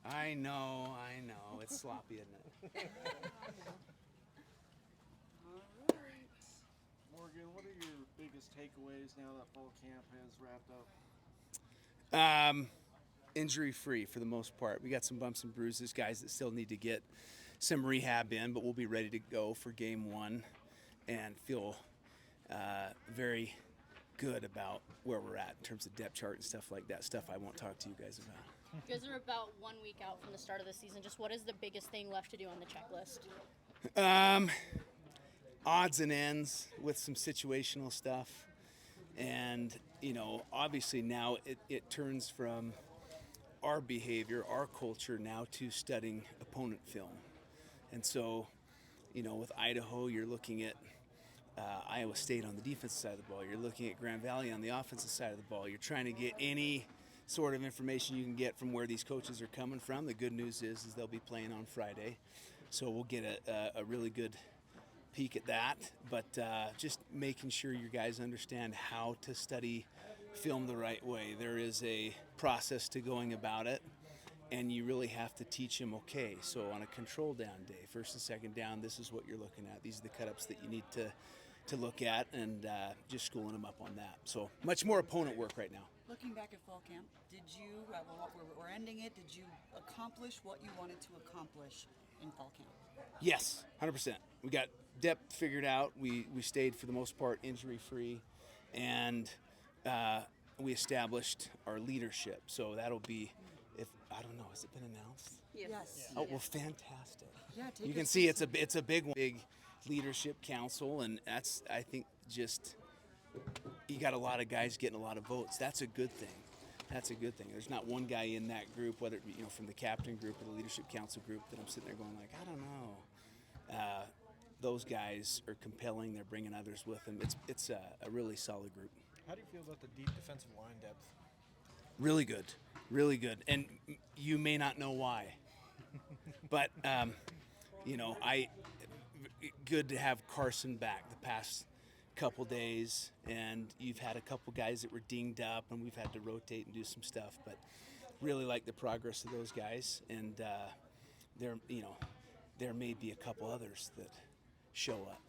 I know. It's sloppy, isn't it? All right. Morgan, what are your biggest takeaways now that fall camp has wrapped up? Injury-free for the most part. We got some bumps and bruises, guys that still need to get some rehab in, but we'll be ready to go for game one and feel very good about where we're at in terms of depth chart and stuff like that. Stuff I won't talk to you guys about. You guys are about 1 week out from the start of the season. Just what is the biggest thing left to do on the checklist? Odds and ends with some situational stuff. And, obviously now it turns from our behavior, our culture now to studying opponent film. And so, with Idaho, you're looking at Iowa State on the defensive side of the ball. You're looking at Grand Valley on the offensive side of the ball. You're trying to get any sort of information you can get from where these coaches are coming from. The good news is they'll be playing on Friday. So we'll get a really good peek at that. But just making sure you guys understand how to study film the right way. There is a process to going about it, and you really have to teach them, okay, so on a control down day, first and second down, this is what you're looking at. These are the cut-ups that you need to look at, and just schooling them up on that. So much more opponent work right now. Looking back at fall camp, did you, we're ending it, did you accomplish what you wanted to accomplish in fall camp? Yes, 100%. We got depth figured out. We stayed, for the most part, injury-free, and we established our leadership. So that'll be, I don't know, has it been announced? Yes. Oh, well, fantastic. Yeah, You can see it's a big leadership council, and that's, I think, just, you got a lot of guys getting a lot of votes. That's a good thing. There's not one guy in that group, whether it be, from the captain group or the leadership council group, that I'm sitting there going like, I don't know. Those guys are compelling. They're bringing others with them. It's a really solid group. How do you feel about the deep defensive line depth? Really good. And you may not know why, but good to have Carson back the past couple days, and you've had a couple guys that were dinged up, and we've had to rotate and do some stuff, but really like the progress of those guys, and there may be a couple others that show up.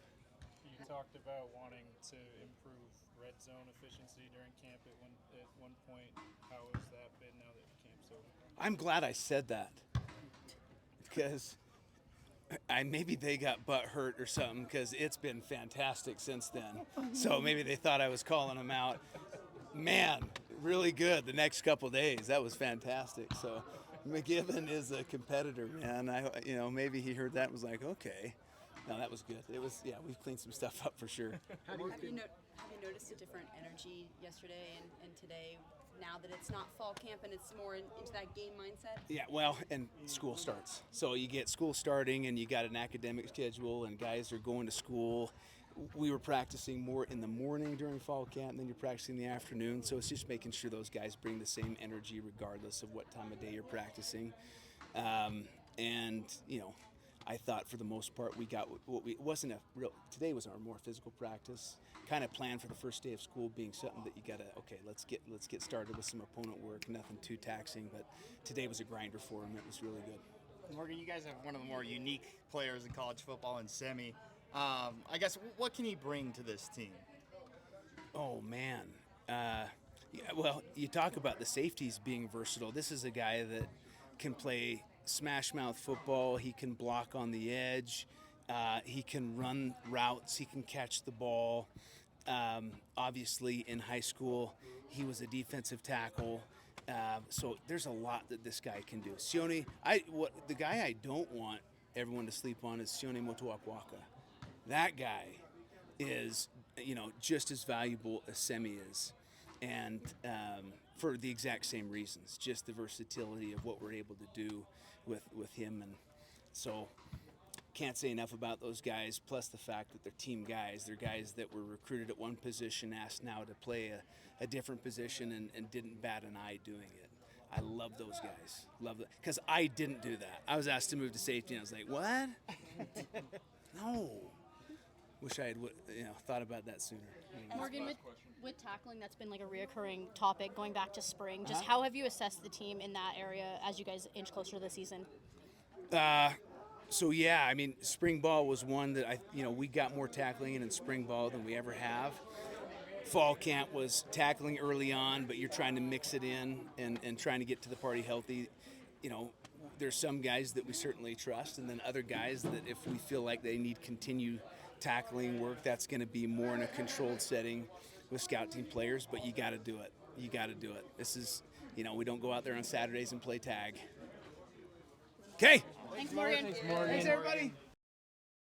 You talked about wanting to improve red zone efficiency during camp at one point. How has that been now that camp's over? I'm glad I said that, because maybe they got butt hurt or something, because it's been fantastic since then. So maybe they thought I was calling them out. Man, really good the next couple days. That was fantastic. So McGibbon is a competitor, man. Maybe he heard that and was like, okay. No, that was good. It was, we've cleaned some stuff up for sure. Have you noticed a different energy yesterday and today, now that it's not fall camp and it's more into that game mindset? Yeah, well, and school starts. So you get school starting, and you got an academic schedule, and guys are going to school. We were practicing more in the morning during fall camp, and then you're practicing in the afternoon. So it's just making sure those guys bring the same energy regardless of what time of day you're practicing. I thought for the most part we got today was our more physical practice, kind of planned for the first day of school being something that you gotta, okay, let's get started with some opponent work, nothing too taxing, but today was a grinder for them. It was really good. Morgan, you guys have one of the more unique players in college football in Semi. I guess, what can he bring to this team? Oh, man. Well, you talk about the safeties being versatile. This is a guy that can play smash mouth football. He can block on the edge. He can run routes. He can catch the ball. Obviously, in high school, he was a defensive tackle. So there's a lot that this guy can do. Sione, the guy I don't want everyone to sleep on is Sione Motuapuaka. That guy is, just as valuable as Semi is. And for the exact same reasons, just the versatility of what we're able to do with him. And so can't say enough about those guys, plus the fact that they're team guys. They're guys that were recruited at one position, asked now to play a different position, and didn't bat an eye doing it. I love those guys. Love it. Because I didn't do that. I was asked to move to safety, and I was like, what? No. Wish I had thought about that sooner. Morgan, with tackling, that's been like a reoccurring topic going back to spring. Just how have you assessed the team in that area as you guys inch closer to the season? So yeah, I mean, spring ball was one that we got more tackling in spring ball than we ever have. Fall camp was tackling early on, but you're trying to mix it in and trying to get to the party healthy. There's some guys that we certainly trust, and then other guys that if we feel like they need continued tackling work, that's going to be more in a controlled setting with scout team players, but you got to do it. You got to do it. This is, we don't go out there on Saturdays and play tag. Okay. Thanks, Morgan. Thanks, Morgan. Thanks, everybody.